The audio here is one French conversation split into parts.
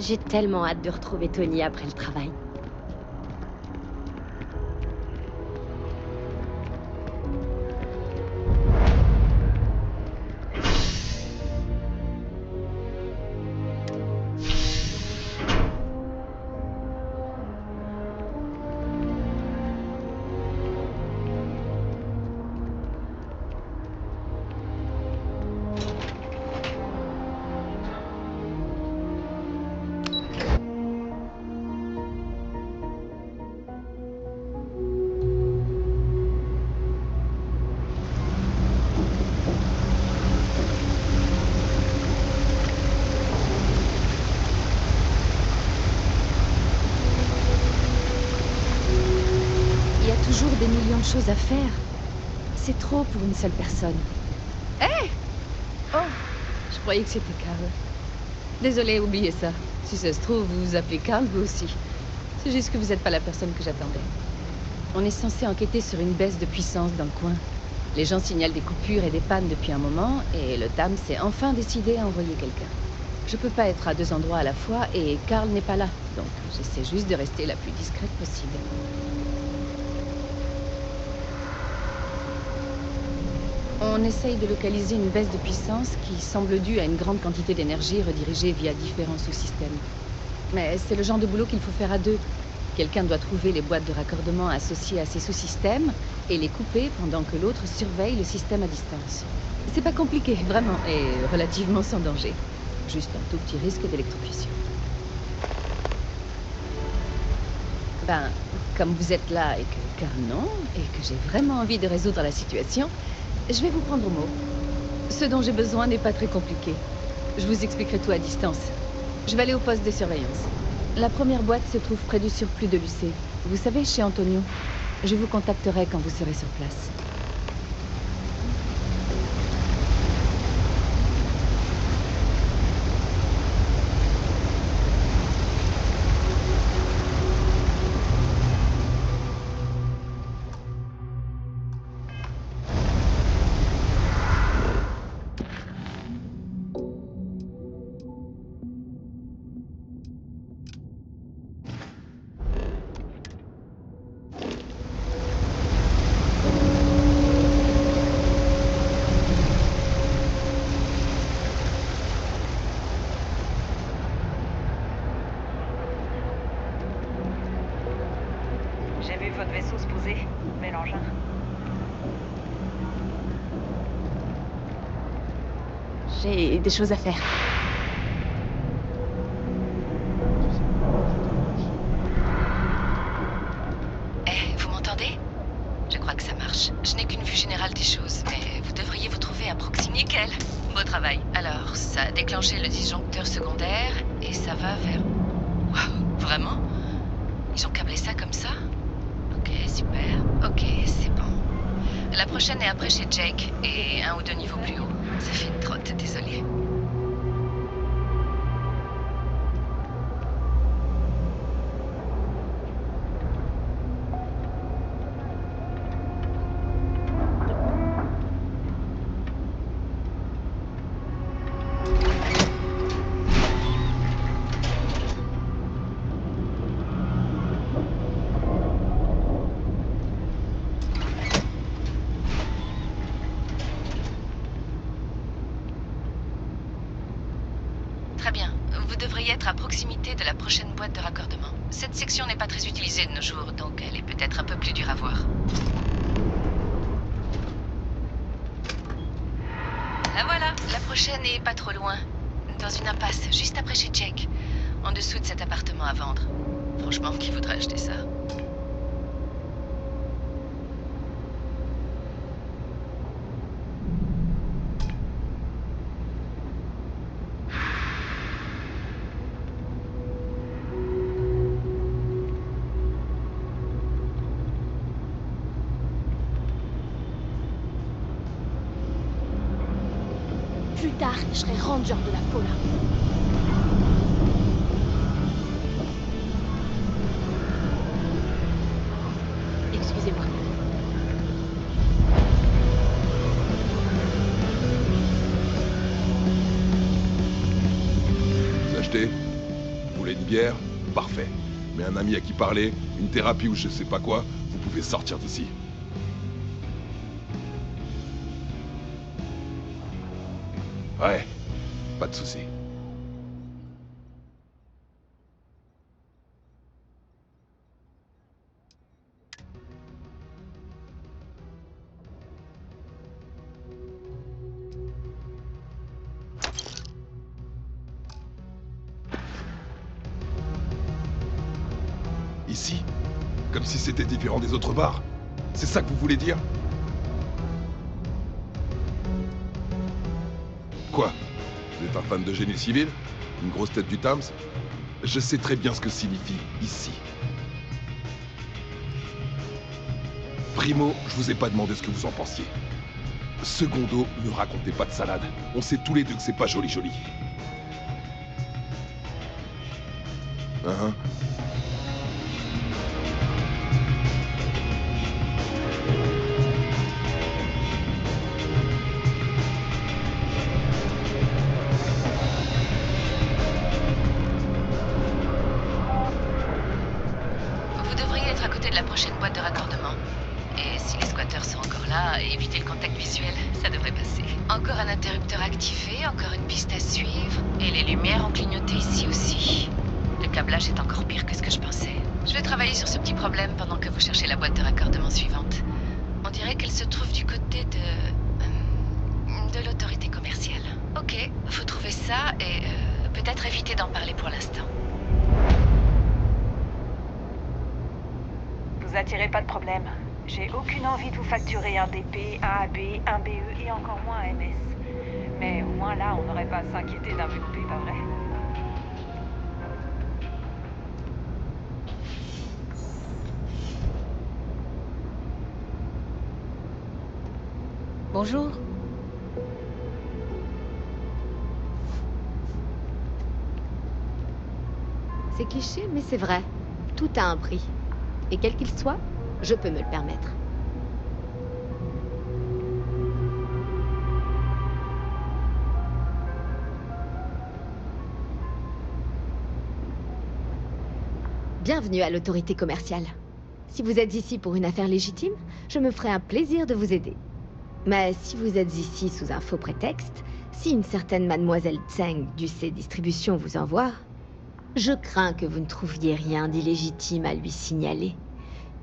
J'ai tellement hâte de retrouver Tony après le travail. Il y a toujours des millions de choses à faire. C'est trop pour une seule personne. Oh, je croyais que c'était Carl. Désolée, oubliez ça. Si ça se trouve, vous vous appelez Carl, vous aussi. C'est juste que vous n'êtes pas la personne que j'attendais. On est censé enquêter sur une baisse de puissance dans le coin. Les gens signalent des coupures et des pannes depuis un moment, et le TAM s'est enfin décidé à envoyer quelqu'un. Je peux pas être à deux endroits à la fois, et Carl n'est pas là, donc j'essaie juste de rester la plus discrète possible. On essaye de localiser une baisse de puissance qui semble due à une grande quantité d'énergie redirigée via différents sous-systèmes. Mais c'est le genre de boulot qu'il faut faire à deux. Quelqu'un doit trouver les boîtes de raccordement associées à ces sous-systèmes et les couper pendant que l'autre surveille le système à distance. C'est pas compliqué, vraiment, et relativement sans danger. Juste un tout petit risque d'électrocution. Ben, comme vous êtes là et que Carl non, et que j'ai vraiment envie de résoudre la situation, je vais vous prendre au mot. Ce dont j'ai besoin n'est pas très compliqué. Je vous expliquerai tout à distance. Je vais aller au poste de surveillance. La première boîte se trouve près du surplus de l'UC. Vous savez, chez Antonio. Je vous contacterai quand vous serez sur place. J'ai vu votre vaisseau se poser. Bel engin. J'ai des choses à faire. Vous m'entendez? Je crois que ça marche. Je n'ai qu'une vue générale des choses, mais vous devriez vous trouver à proximité. Nickel. Beau travail. Alors, ça a déclenché le disjoncteur secondaire, et ça va vers... Waouh, vraiment? Ils ont câblé ça comme ça? Ok, super. Ok, c'est bon. La prochaine est après chez Jake, et un ou deux niveaux plus haut. Ça fait une trotte, désolé. Très bien. Vous devriez être à proximité de la prochaine boîte de raccordement. Cette section n'est pas très utilisée de nos jours, donc elle est peut-être un peu plus dure à voir. La voilà. La prochaine est pas trop loin. Dans une impasse, juste après chez Jake. En dessous de cet appartement à vendre. Franchement, qui voudrait acheter ça? Plus tard, je serai ranger de la Paula. Excusez-moi. C'est acheté. voulez une bière? Parfait. Mais un ami à qui parler, une thérapie ou je sais pas quoi, vous pouvez sortir d'ici. Ouais, pas de souci. Ici? Comme si c'était différent des autres bars? C'est ça que vous voulez dire? Quoi? Vous êtes un fan de génie civil? Une grosse tête du Tams? Je sais très bien ce que signifie ici. Primo, je vous ai pas demandé ce que vous en pensiez. Secondo, ne racontez pas de salade. On sait tous les deux que c'est pas joli. Hein? Vous devriez être à côté de la prochaine boîte de raccordement. Et si les squatteurs sont encore là, évitez le contact visuel, ça devrait passer. Encore un interrupteur activé, encore une piste à suivre. Et les lumières ont clignoté ici aussi. Le câblage est encore pire que ce que je pensais. Je vais travailler sur ce petit problème pendant que vous cherchez la boîte de raccordement suivante. On dirait qu'elle se trouve du côté de l'autorité commerciale. Ok, faut trouver ça et peut-être éviter d'en parler pour l'instant. Vous attirez pas de problème. J'ai aucune envie de vous facturer un DP, un AB, un BE et encore moins un MS. Mais au moins là, on n'aurait pas à s'inquiéter d'un VP, pas vrai? Bonjour. C'est cliché, mais c'est vrai. Tout a un prix. Et quel qu'il soit, je peux me le permettre. Bienvenue à l'autorité commerciale. Si vous êtes ici pour une affaire légitime, je me ferai un plaisir de vous aider. Mais si vous êtes ici sous un faux prétexte, si une certaine mademoiselle Tseng du C Distribution vous envoie, je crains que vous ne trouviez rien d'illégitime à lui signaler.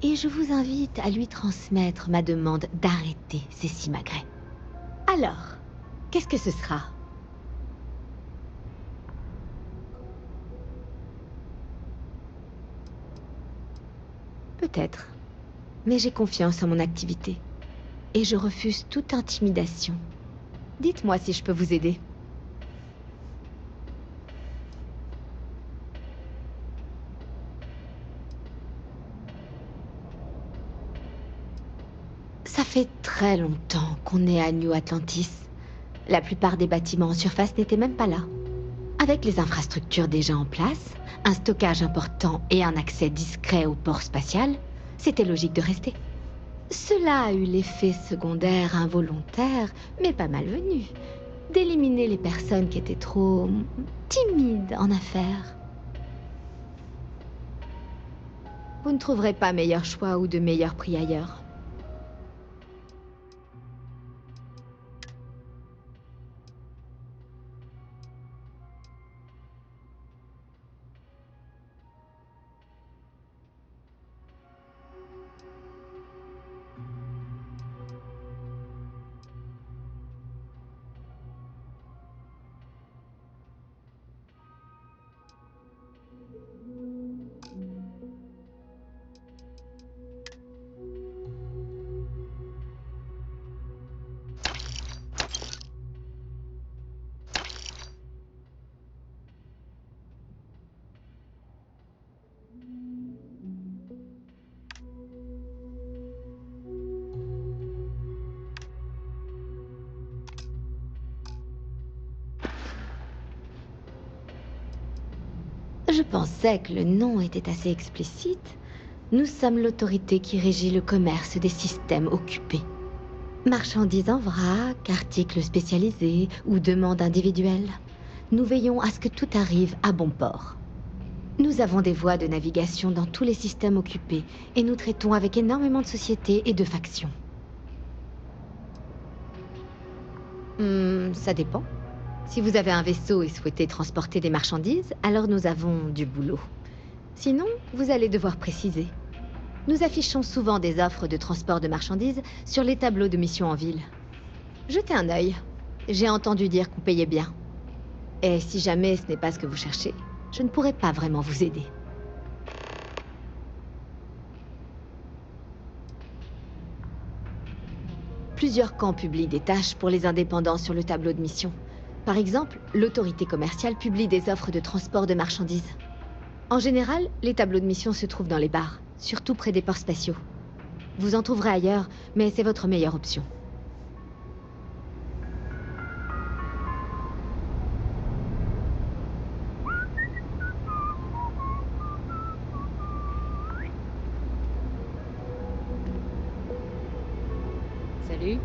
Et je vous invite à lui transmettre ma demande d'arrêter Cécile Magret. Alors, qu'est-ce que ce sera? Peut-être. Mais j'ai confiance en mon activité. Et je refuse toute intimidation. Dites-moi si je peux vous aider. Ça fait très longtemps qu'on est à New Atlantis. La plupart des bâtiments en surface n'étaient même pas là. Avec les infrastructures déjà en place, un stockage important et un accès discret au port spatial, c'était logique de rester. Cela a eu l'effet secondaire involontaire, mais pas malvenu, d'éliminer les personnes qui étaient trop timides en affaires. Vous ne trouverez pas meilleur choix ou de meilleur prix ailleurs. Je pensais que le nom était assez explicite. Nous sommes l'autorité qui régit le commerce des systèmes occupés. Marchandises en vrac, articles spécialisés ou demandes individuelles. Nous veillons à ce que tout arrive à bon port. Nous avons des voies de navigation dans tous les systèmes occupés, et nous traitons avec énormément de sociétés et de factions. Ça dépend. Si vous avez un vaisseau et souhaitez transporter des marchandises, alors nous avons du boulot. Sinon, vous allez devoir préciser. Nous affichons souvent des offres de transport de marchandises sur les tableaux de mission en ville. Jetez un œil. J'ai entendu dire qu'on payait bien. Et si jamais ce n'est pas ce que vous cherchez, je ne pourrai pas vraiment vous aider. Plusieurs camps publient des tâches pour les indépendants sur le tableau de mission. Par exemple, l'autorité commerciale publie des offres de transport de marchandises. En général, les tableaux de mission se trouvent dans les bars, surtout près des ports spatiaux. Vous en trouverez ailleurs, mais c'est votre meilleure option. Salut.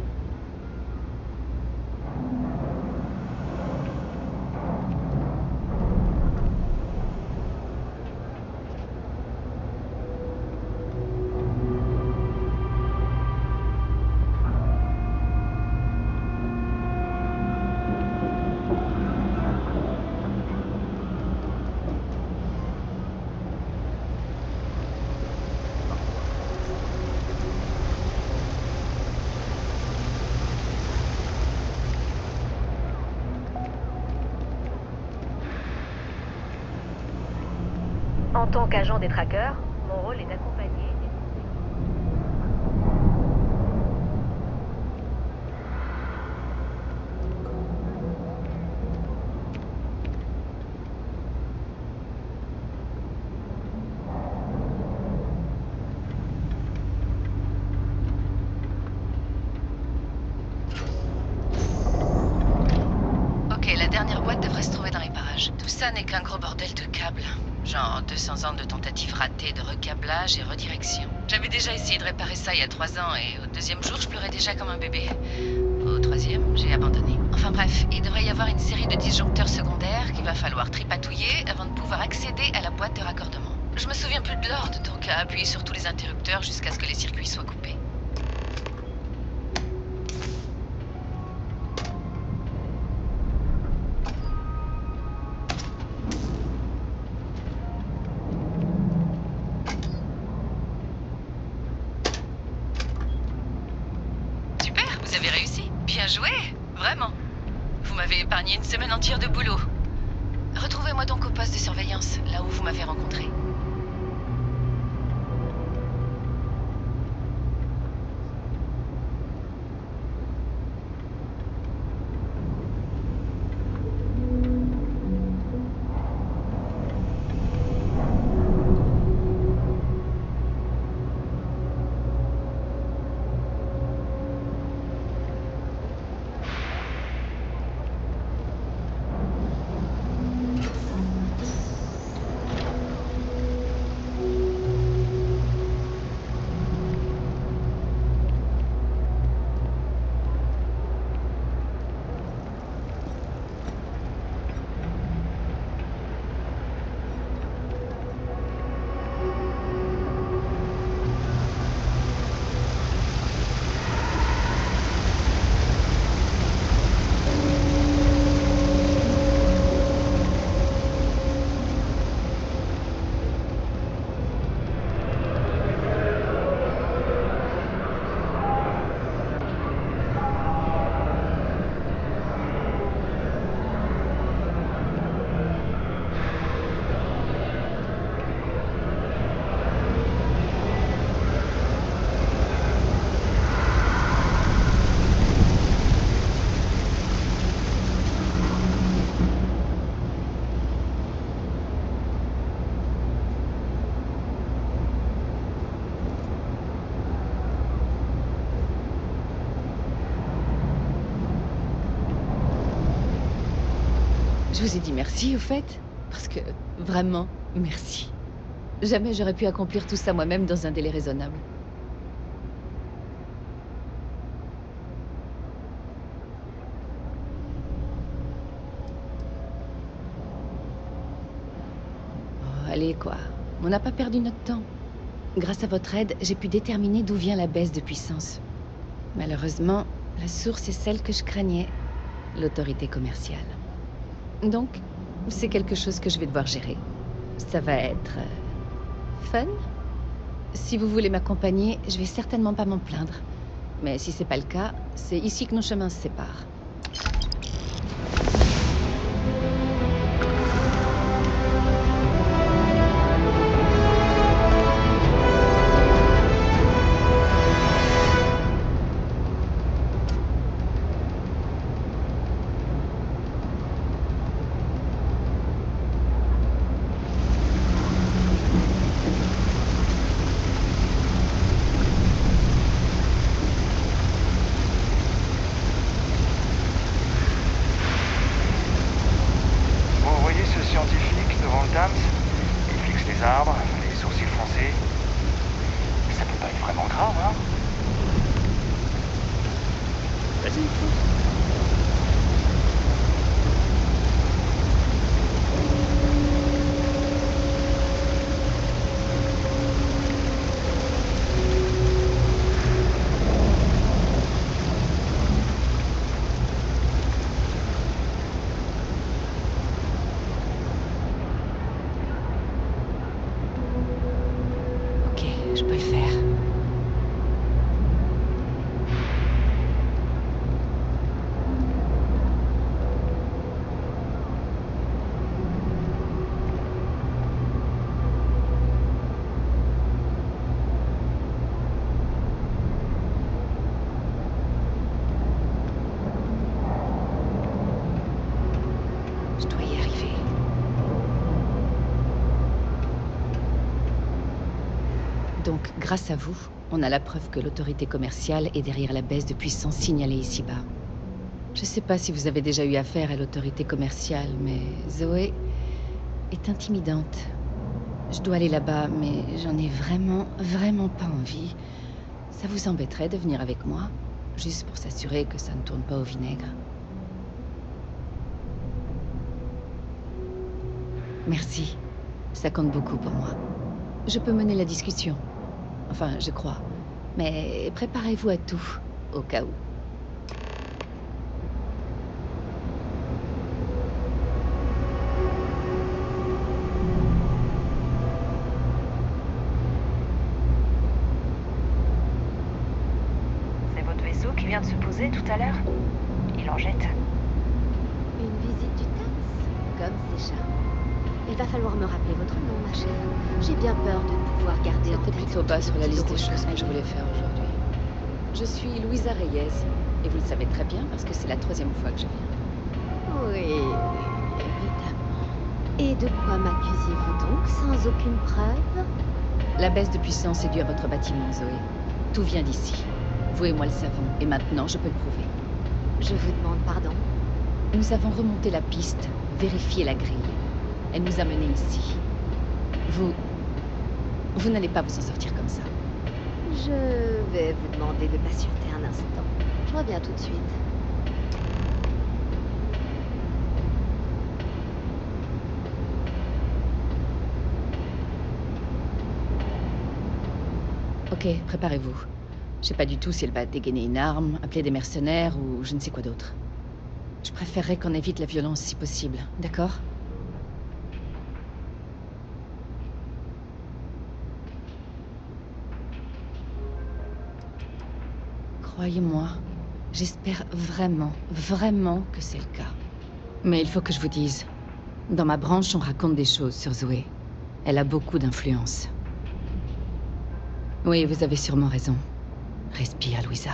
En tant qu'agent des trackers, mon rôle est d'accompagner... Ok, la dernière boîte devrait se trouver dans les parages. Tout ça n'est qu'un gros bordel de câbles. Genre 200 ans de tentatives ratées de recablage et redirection. J'avais déjà essayé de réparer ça il y a 3 ans et au 2e jour, je pleurais déjà comme un bébé. Au 3e, j'ai abandonné. Enfin bref, il devrait y avoir une série de disjoncteurs secondaires qu'il va falloir tripatouiller avant de pouvoir accéder à la boîte de raccordement. Je me souviens plus de l'ordre, donc à appuyer sur tous les interrupteurs jusqu'à ce que les circuits soient coupés. Vous avez réussi. Bien joué. Vraiment. Vous m'avez épargné une semaine entière de boulot. Retrouvez-moi donc au poste de surveillance, là où vous m'avez rencontré. Je vous ai dit merci, au fait. Parce que, vraiment, merci. Jamais j'aurais pu accomplir tout ça moi-même dans un délai raisonnable. allez quoi. On n'a pas perdu notre temps. Grâce à votre aide, j'ai pu déterminer d'où vient la baisse de puissance. Malheureusement, la source est celle que je craignais, l'autorité commerciale. Donc, c'est quelque chose que je vais devoir gérer. Ça va être... fun? Si vous voulez m'accompagner, je vais certainement pas m'en plaindre. Mais si c'est pas le cas, c'est ici que nos chemins se séparent. Je peux le faire. Je dois y arriver. Donc, grâce à vous, on a la preuve que l'autorité commerciale est derrière la baisse de puissance signalée ici-bas. Je sais pas si vous avez déjà eu affaire à l'autorité commerciale, mais Zoé est intimidante. Je dois aller là-bas, mais j'en ai vraiment pas envie. Ça vous embêterait de venir avec moi? Juste pour s'assurer que ça ne tourne pas au vinaigre. Merci. Ça compte beaucoup pour moi. Je peux mener la discussion. Enfin, je crois. Mais préparez-vous à tout, au cas où. C'est votre vaisseau qui vient de se poser tout à l'heure? Il en jette. Une visite du Tams? Comme c'est charmant. Il va falloir me rappeler votre nom, ma chère. J'ai bien peur de ne pouvoir garder en C'était tête plutôt bas tous sur les la petits liste des rouges choses que je maniés. voulais faire aujourd'hui. Je suis Louisa Reyes, et vous le savez très bien parce que c'est la 3e fois que je viens. Oui, évidemment. Et de quoi m'accusez-vous donc, sans aucune preuve? La baisse de puissance est due à votre bâtiment, Zoé. Tout vient d'ici. Vous et moi le savons, et maintenant je peux le prouver. Je vous demande pardon. Nous avons remonté la piste, vérifié la grille. Elle nous a menés ici. Vous n'allez pas vous en sortir comme ça. Je vais vous demander de patienter un instant. Je reviens tout de suite. Ok, préparez-vous. Je sais pas du tout si elle va dégainer une arme, appeler des mercenaires ou je ne sais quoi d'autre. Je préférerais qu'on évite la violence si possible, d'accord? Croyez-moi, j'espère vraiment que c'est le cas. Mais il faut que je vous dise, dans ma branche, on raconte des choses sur Zoé. Elle a beaucoup d'influence. Oui, vous avez sûrement raison. Respire, Louisa.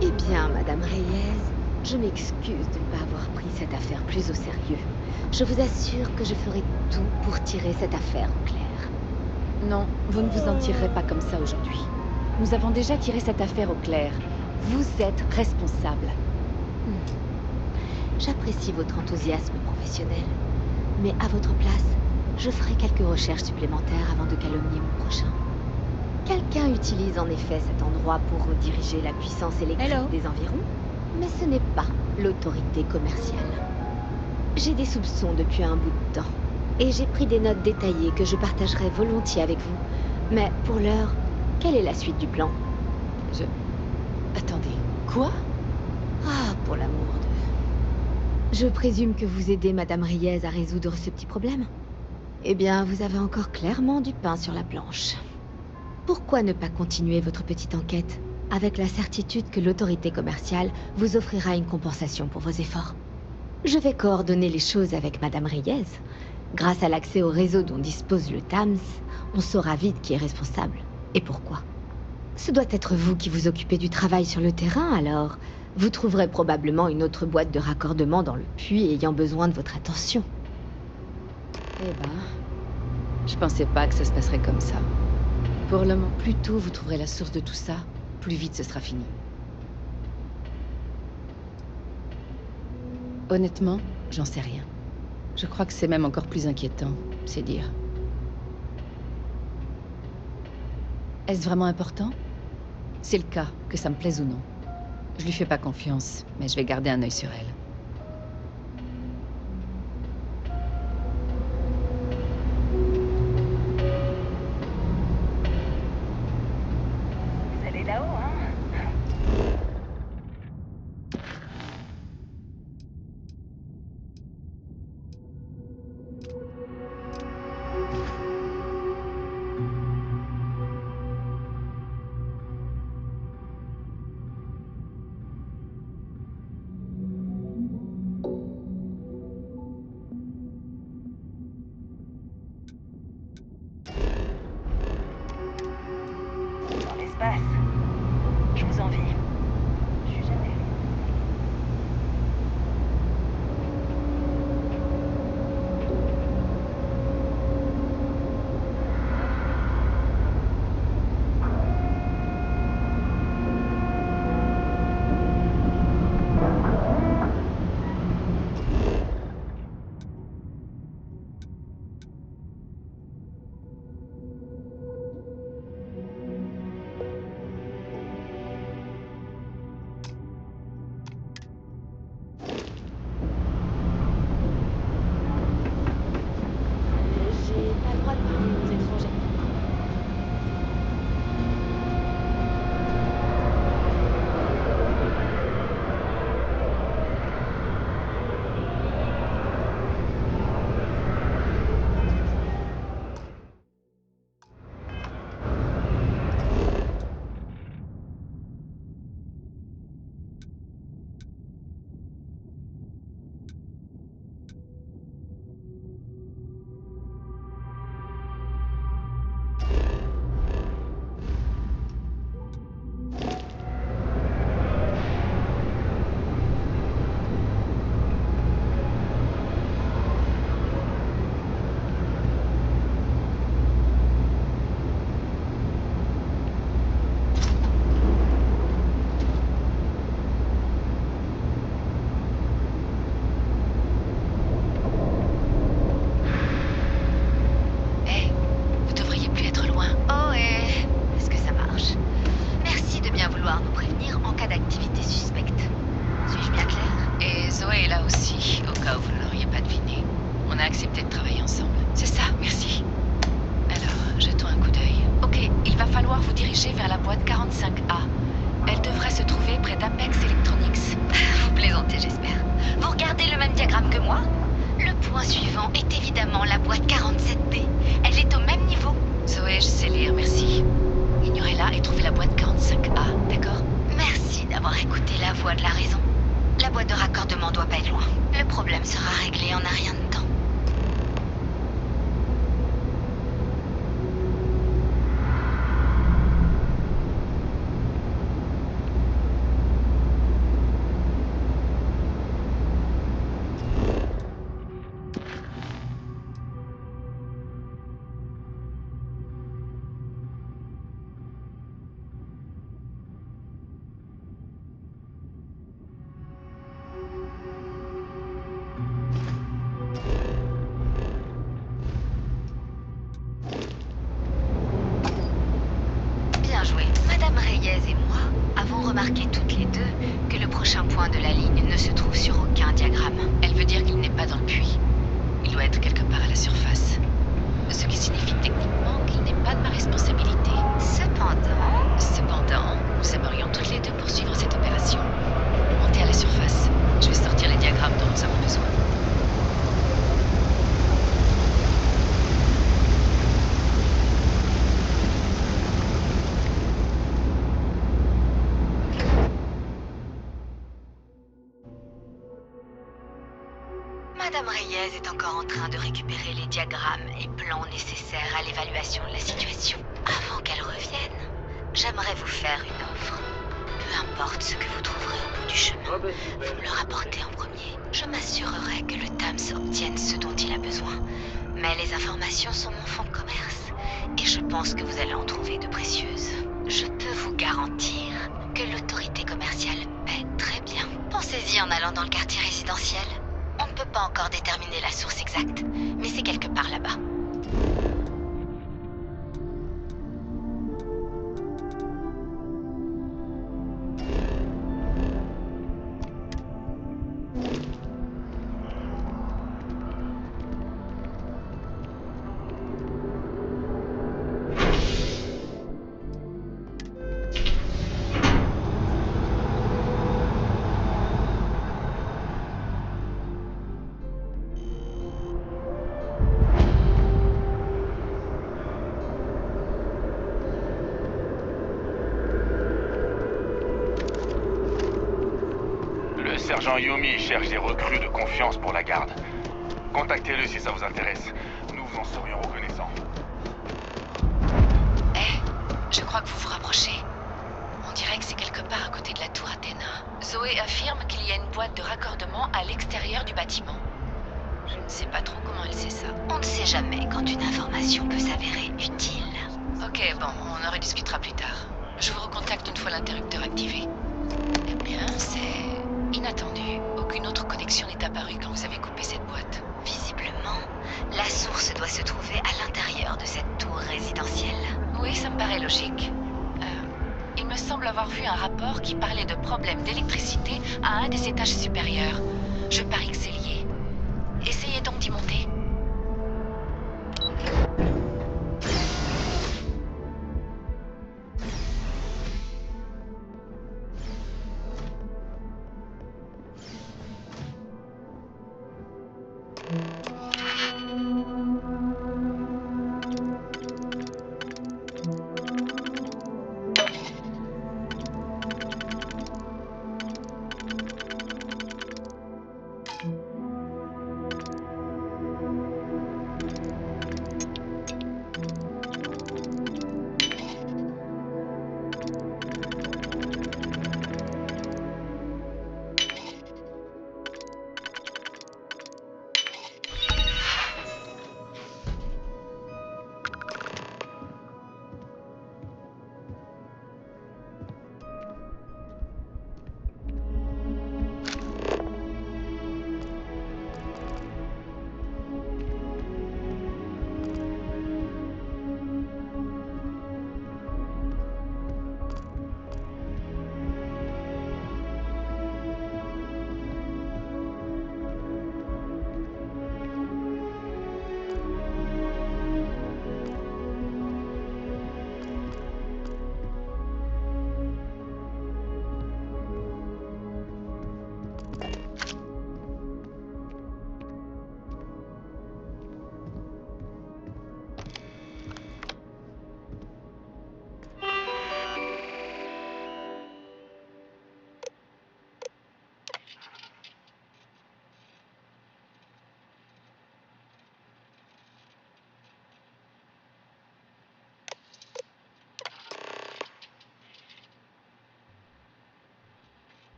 Eh bien, Madame Reyes, je m'excuse de ne pas avoir pris cette affaire plus au sérieux. Je vous assure que je ferai tout pour tirer cette affaire au clair. Non, vous ne vous en tirerez pas comme ça aujourd'hui. Nous avons déjà tiré cette affaire au clair. Vous êtes responsable. J'apprécie votre enthousiasme professionnel, mais à votre place, je ferai quelques recherches supplémentaires avant de calomnier mon prochain. Quelqu'un utilise en effet cet endroit pour rediriger la puissance électrique Hello. des environs, mais ce n'est pas l'autorité commerciale. J'ai des soupçons depuis un bout de temps, et j'ai pris des notes détaillées que je partagerai volontiers avec vous. Mais pour l'heure, quelle est la suite du plan? Attendez, quoi? Ah, pour l'amour de... Je présume que vous aidez Madame Reyes à résoudre ce petit problème? Eh bien, vous avez encore clairement du pain sur la planche. Pourquoi ne pas continuer votre petite enquête, avec la certitude que l'autorité commerciale vous offrira une compensation pour vos efforts? Je vais coordonner les choses avec Madame Reyes. Grâce à l'accès au réseau dont dispose le TAMS, on saura vite qui est responsable, et pourquoi. Ce doit être vous qui vous occupez du travail sur le terrain, alors vous trouverez probablement une autre boîte de raccordement dans le puits ayant besoin de votre attention. Eh ben, je pensais pas que ça se passerait comme ça. Pour le moment, plus tôt vous trouverez la source de tout ça, plus vite ce sera fini. Honnêtement, j'en sais rien. Je crois que c'est même encore plus inquiétant, c'est dire. Est-ce vraiment important? C'est le cas, que ça me plaise ou non. Je lui fais pas confiance, mais je vais garder un œil sur elle. Vous allez là-haut, hein? Dans l'espace. Je vous envie. Je suis jamais allée. J'ai pas le droit de parler aux étrangers. Hé, vous devriez plus être loin. Oh, et est-ce que ça marche? Merci de bien vouloir nous prévenir en cas d'activité suspecte. Suis-je bien clair? Et Zoé est là aussi, au cas où vous ne l'auriez pas deviné. On a accepté de travailler ensemble. C'est ça, merci. Alors, jetons un coup d'œil. Ok, il va falloir vous diriger vers la boîte 45A. Elle devrait se trouver près d'Apex Electronics. Vous plaisantez, j'espère. Vous regardez le même diagramme que moi? Le point suivant est évidemment la boîte 47B. Elle est au même niveau. Zoé, je sais lire, merci. Ignorez-la et trouvez la boîte 45A, d'accord? Merci d'avoir écouté la voix de la raison. La boîte de raccordement doit pas être loin. Le problème sera réglé en un rien de temps. Madame Reyes et moi avons remarqué toutes les deux que le prochain point de la ligne ne se trouve sur aucun diagramme. Elle veut dire qu'il n'est pas dans le puits. Il doit être quelque part à la surface. Ce qui signifie techniquement qu'il n'est pas de ma responsabilité. Cependant, nous aimerions toutes les deux poursuivre cette opération. Montez à la surface. Je vais sortir les diagrammes dont nous avons besoin. Madame Reyes est encore en train de récupérer les diagrammes et plans nécessaires à l'évaluation de la situation. Avant qu'elle revienne, j'aimerais vous faire une offre. Peu importe ce que vous trouverez au bout du chemin, vous me le rapportez en premier. Je m'assurerai que le TAMS obtienne ce dont il a besoin. Mais les informations sont mon fonds de commerce, et je pense que vous allez en trouver de précieuses. Je peux vous garantir que l'autorité commerciale paie très bien. Pensez-y en allant dans le quartier résidentiel. On ne peut pas encore déterminer la source exacte, mais c'est quelque part là-bas. Le sergent Yomi cherche des recrues de confiance pour la garde. Contactez-le si ça vous intéresse. Nous vous en serions reconnaissants. Je crois que vous vous rapprochez. On dirait que c'est quelque part à côté de la tour Athéna. Zoé affirme qu'il y a une boîte de raccordement à l'extérieur du bâtiment. Je ne sais pas trop comment elle sait ça. On ne sait jamais quand une information peut s'avérer utile. Ok, bon, on en rediscutera plus tard. Je vous recontacte une fois l'interrupteur activé. Eh bien, c'est inattendu. Aucune autre connexion n'est apparue quand vous avez coupé cette boîte. Visiblement, la source doit se trouver à l'intérieur de cette tour résidentielle. Oui, ça me paraît logique. Il me semble avoir vu un rapport qui parlait de problèmes d'électricité à un des étages supérieurs. Je parie que c'est lié. Essayez donc d'y monter.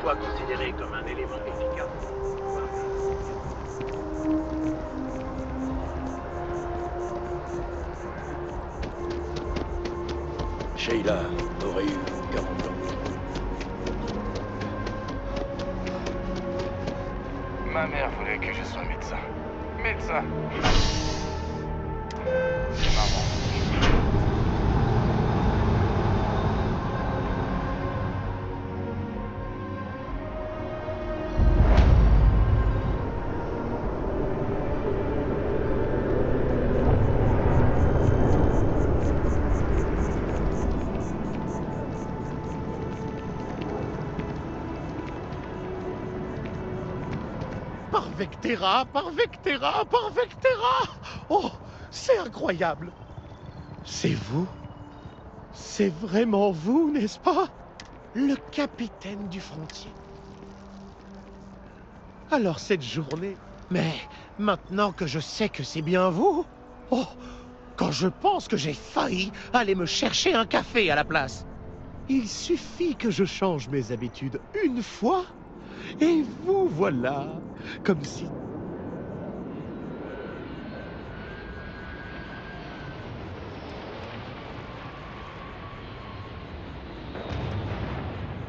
parfois considéré comme un élément efficace. Sheila aurait eu 40 ans. Ma mère voulait que je sois médecin. Médecin. Maman. Par Vectera, par Vectera, par Vectera! Oh, c'est incroyable! C'est vous? C'est vraiment vous, n'est-ce pas? Le capitaine du Frontier. Alors cette journée... Mais maintenant que je sais que c'est bien vous... Oh, quand je pense que j'ai failli aller me chercher un café à la place. Il suffit que je change mes habitudes une fois, et vous voilà, comme si...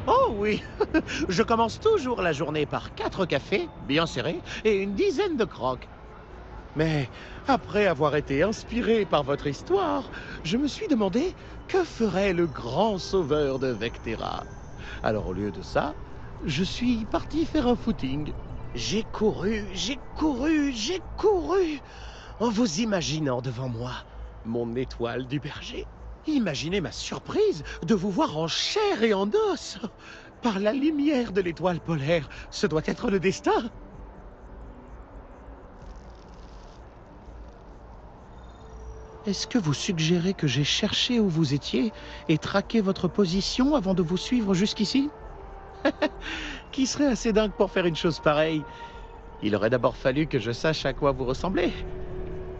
Oh oui, je commence toujours la journée par 4 cafés, bien serrés, et une dizaine de croques. Mais après avoir été inspiré par votre histoire, je me suis demandé que ferait le grand sauveur de Vectera. Alors au lieu de ça, je suis parti faire un footing. J'ai couru, j'ai couru, j'ai couru, en vous imaginant devant moi, mon étoile du berger. Imaginez ma surprise de vous voir en chair et en os. Par la lumière de l'étoile polaire, ce doit être le destin. Est-ce que vous suggérez que j'ai cherché où vous étiez et traqué votre position avant de vous suivre jusqu'ici? Qui serait assez dingue pour faire une chose pareille? Il aurait d'abord fallu que je sache à quoi vous ressemblez.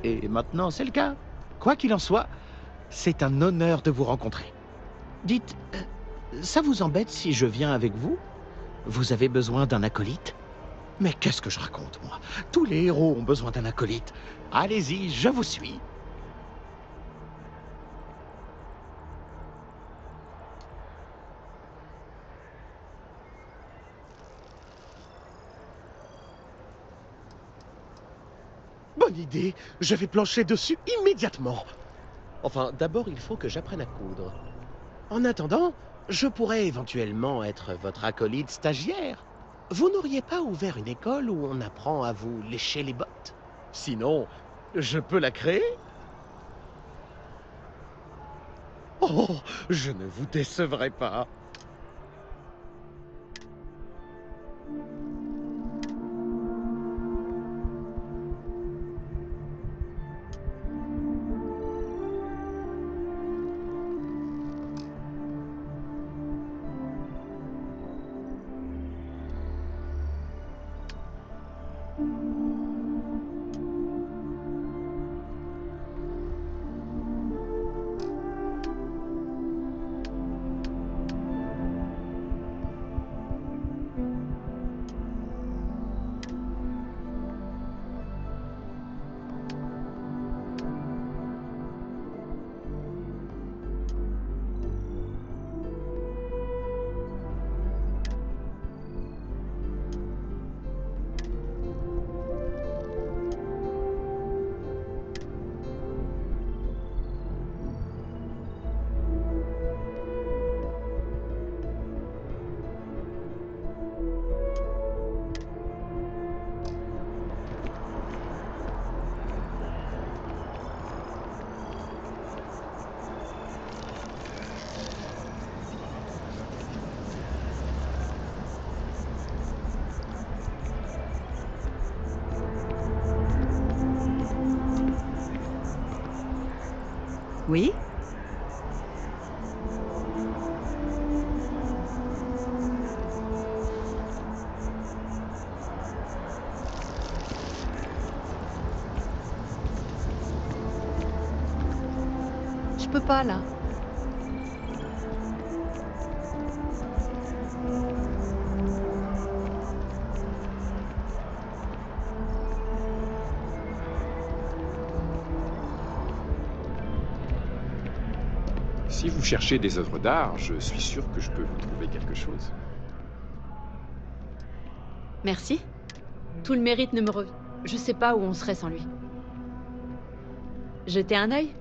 Et maintenant, c'est le cas. Quoi qu'il en soit, c'est un honneur de vous rencontrer. Dites, ça vous embête si je viens avec vous? Vous avez besoin d'un acolyte? Mais qu'est-ce que je raconte, moi? Tous les héros ont besoin d'un acolyte. Allez-y, je vous suis. Bonne idée, je vais plancher dessus immédiatement. Enfin, d'abord, il faut que j'apprenne à coudre. En attendant, je pourrais éventuellement être votre acolyte stagiaire. Vous n'auriez pas ouvert une école où on apprend à vous lécher les bottes? Sinon, je peux la créer? Oh, je ne vous décevrai pas. Oui? Je peux pas, là. Si vous cherchez des œuvres d'art, je suis sûr que je peux vous trouver quelque chose. Merci. Tout le mérite ne me revient. Je sais pas où on serait sans lui. Jetez un œil?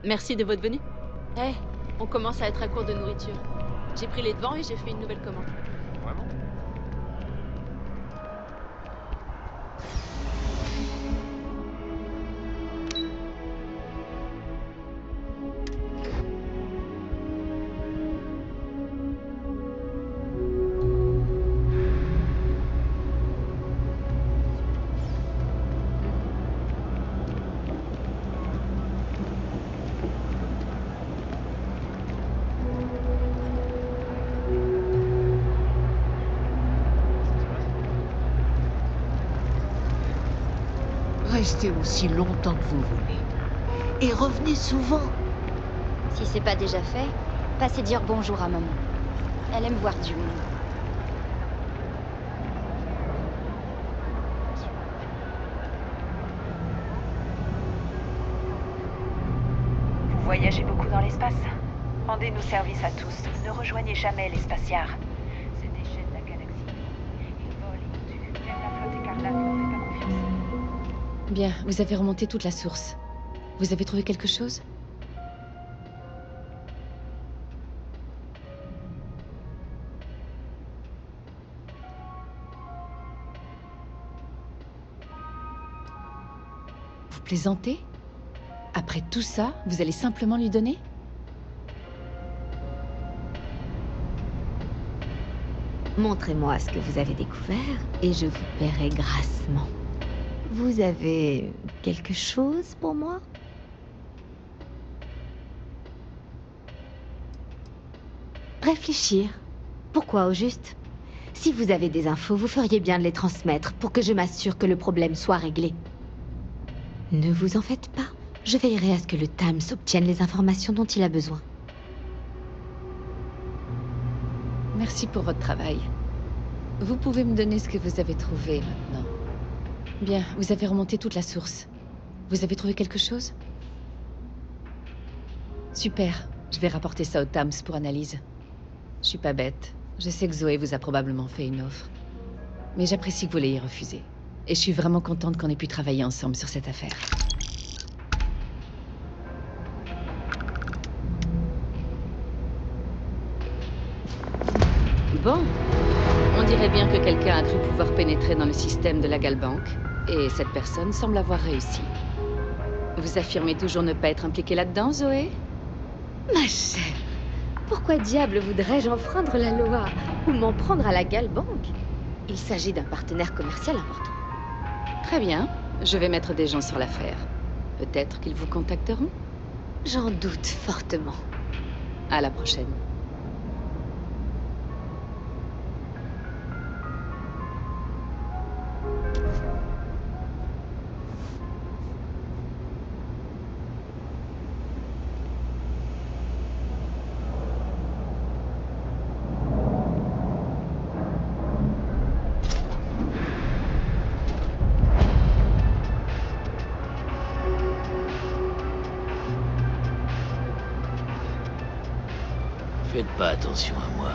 Merci de votre venue. Eh, on commence à être à court de nourriture. J'ai pris les devants et j'ai fait une nouvelle commande. Vraiment? Restez aussi longtemps que vous voulez. Et revenez souvent. Si c'est pas déjà fait, passez dire bonjour à maman. Elle aime voir du monde. Vous voyagez beaucoup dans l'espace? Rendez-nous service à tous. Ne rejoignez jamais les spatiards. C'est des déchaînent la galaxie. Ils volent, ils tuent. Même la flotte écarlate ne fait pas confiance. Bien, vous avez remonté toute la source. Vous avez trouvé quelque chose? Vous plaisantez? Après tout ça, vous allez simplement lui donner? Montrez-moi ce que vous avez découvert et je vous paierai grassement. Vous avez quelque chose pour moi? Réfléchir. Pourquoi au juste? Si vous avez des infos, vous feriez bien de les transmettre pour que je m'assure que le problème soit réglé. Ne vous en faites pas. Je veillerai à ce que le Times obtienne les informations dont il a besoin. Merci pour votre travail. Vous pouvez me donner ce que vous avez trouvé maintenant. Bien, vous avez remonté toute la source. Vous avez trouvé quelque chose? Super, je vais rapporter ça au Times pour analyse. Je suis pas bête. Je sais que Zoé vous a probablement fait une offre. Mais j'apprécie que vous l'ayez refusée. Et je suis vraiment contente qu'on ait pu travailler ensemble sur cette affaire. Bon, on dirait bien que quelqu'un a cru pouvoir pénétrer dans le système de la Galbank, et cette personne semble avoir réussi. Vous affirmez toujours ne pas être impliqué là-dedans, Zoé? Ma chère, pourquoi diable voudrais-je enfreindre la loi ou m'en prendre à la Galbank? Il s'agit d'un partenaire commercial important. Très bien, je vais mettre des gens sur l'affaire. Peut-être qu'ils vous contacteront? J'en doute fortement. À la prochaine. Faites pas attention à moi.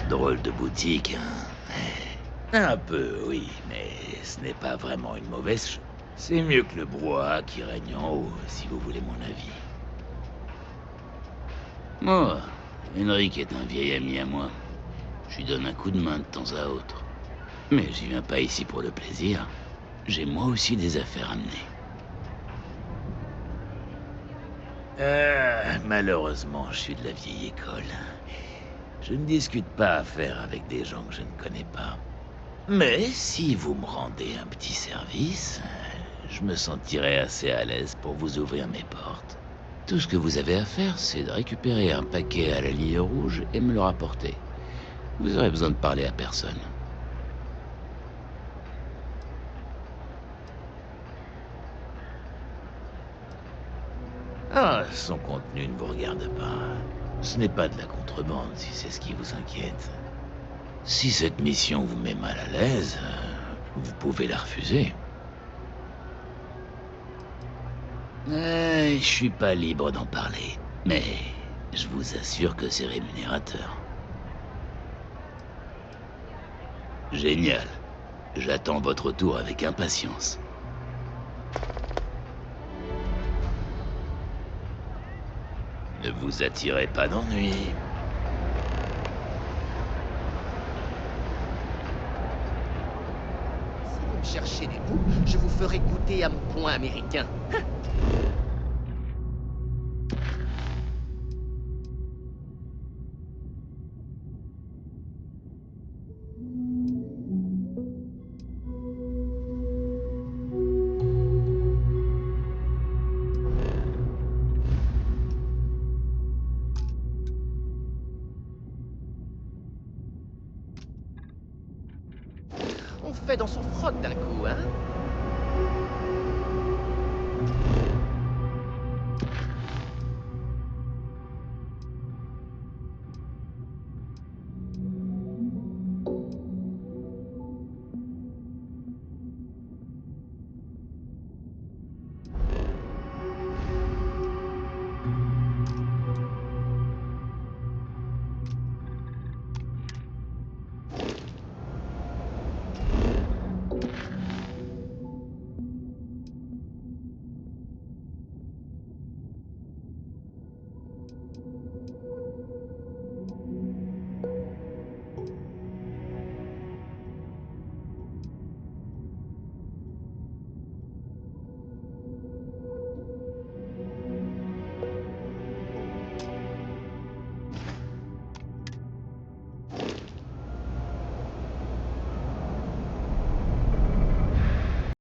Drôle de boutique, hein. Un peu, oui, mais ce n'est pas vraiment une mauvaise chose. C'est mieux que le brouhaha qui règne en haut, si vous voulez mon avis. Moi, Henrik est un vieil ami à moi. Je lui donne un coup de main de temps à autre. Mais j'y viens pas ici pour le plaisir. J'ai moi aussi des affaires à mener. Malheureusement, je suis de la vieille école. Je ne discute pas affaires avec des gens que je ne connais pas. Mais si vous me rendez un petit service, je me sentirai assez à l'aise pour vous ouvrir mes portes. Tout ce que vous avez à faire, c'est de récupérer un paquet à la ligne rouge et me le rapporter. Vous aurez besoin de parler à personne. Ah, son contenu ne vous regarde pas. Ce n'est pas de la contrebande, si c'est ce qui vous inquiète. Si cette mission vous met mal à l'aise, vous pouvez la refuser. Je suis pas libre d'en parler, mais je vous assure que c'est rémunérateur. Génial. J'attends votre retour avec impatience. Ne vous attirez pas d'ennui. Si vous me cherchez des bouts, je vous ferai goûter à mon point américain. On fait dans son froc d'un coup, hein?